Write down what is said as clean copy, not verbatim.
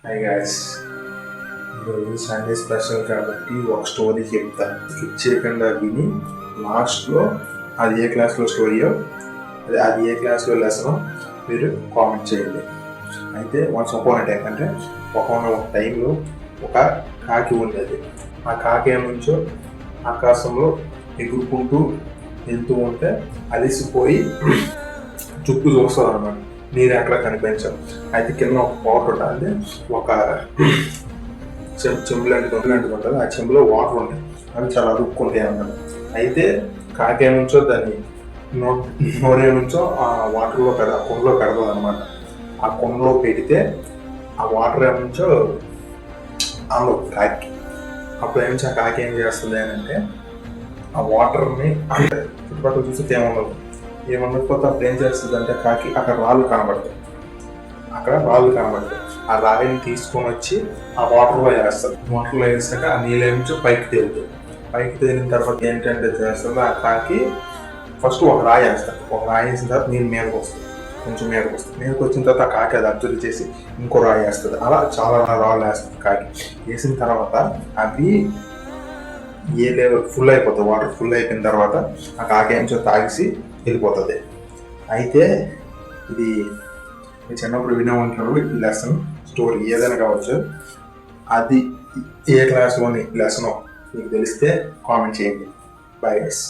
Hi guys, ఈరోజు Sunday special కాబట్టి ఒక స్టోరీ చెప్తా. స్కిప్ చేయకుండా విని లాస్ట్లో అది ఏ క్లాస్లో స్టోరీయో అది ఏ క్లాస్లో లెసనో మీరు కామెంట్ చేయండి. అయితే వన్స్ అపాన్ టైం అంటే ఒక టైంలో ఒక కాకి ఉండేది. ఆ కాకి ఏముంచో ఆకాశంలో ఎగురుకుంటూ వెళ్తూ ఉంటే అలిసిపోయి చుట్టూ చూస్తారు అన్నమాట. నీరు ఎక్కడ కనిపించవు. అయితే కింద ఒక పాట్ ఉంటుంది, ఒక చెంబు లాంటిది ఉంటుంది. ఆ చెంబులో వాటర్ ఉంటాయి, అవి చాలా అదుక్కుంటాయి అన్నమాట. అయితే కాకే నుంచో దాన్ని నోరే నుంచో ఆ వాటర్లో ఆ కుండలో పెడతాది అనమాట. ఆ కుండలో పెడితే ఆ వాటర్ ఏముంచో అందులో కాకి. అప్పుడు ఏమించి ఆ కాకి ఏం చేస్తుంది అని అంటే ఆ వాటర్ని అంటే చుట్టుపక్కల చూస్తే ఏమన్నకపోతే అప్పుడు ఏం చేస్తుంది అంటే కాకి అక్కడ రాళ్ళు కనబడతాయి. ఆ రాయిని తీసుకొని వచ్చి ఆ వాటర్లో వేస్తుంది. వాటర్లో వేసాక ఆ నీళ్ళేమించో పైకి తేలిన తర్వాత ఏంటంటే చేస్తుంది ఆ కాకి ఫస్ట్ ఒక రాయి వేస్తుంది. ఒక రాయి వేసిన తర్వాత నీళ్ళు కొంచెం మీదకి వస్తుంది. వచ్చిన తర్వాత ఆ కాకి అది అబ్జర్వ్ చేసి ఇంకో రాయి వేస్తుంది. అలా చాలా రాళ్ళు వేస్తుంది కాకి. వేసిన తర్వాత అవి ఏ లెవెల్ ఫుల్ అయిపోతుంది. వాటర్ ఫుల్ అయిపోయిన తర్వాత ఆ కాకి ఏమిచో తాగేసి వెళ్ళిపోతుంది. అయితే ఇది చిన్నప్పుడు వినే ఉంటారు ఈ లెసన్ స్టోరీ ఏదైనా కావచ్చు. అది ఏ క్లాస్లోని లెసనో మీకు తెలిస్తే కామెంట్ చేయండి. Bye guys.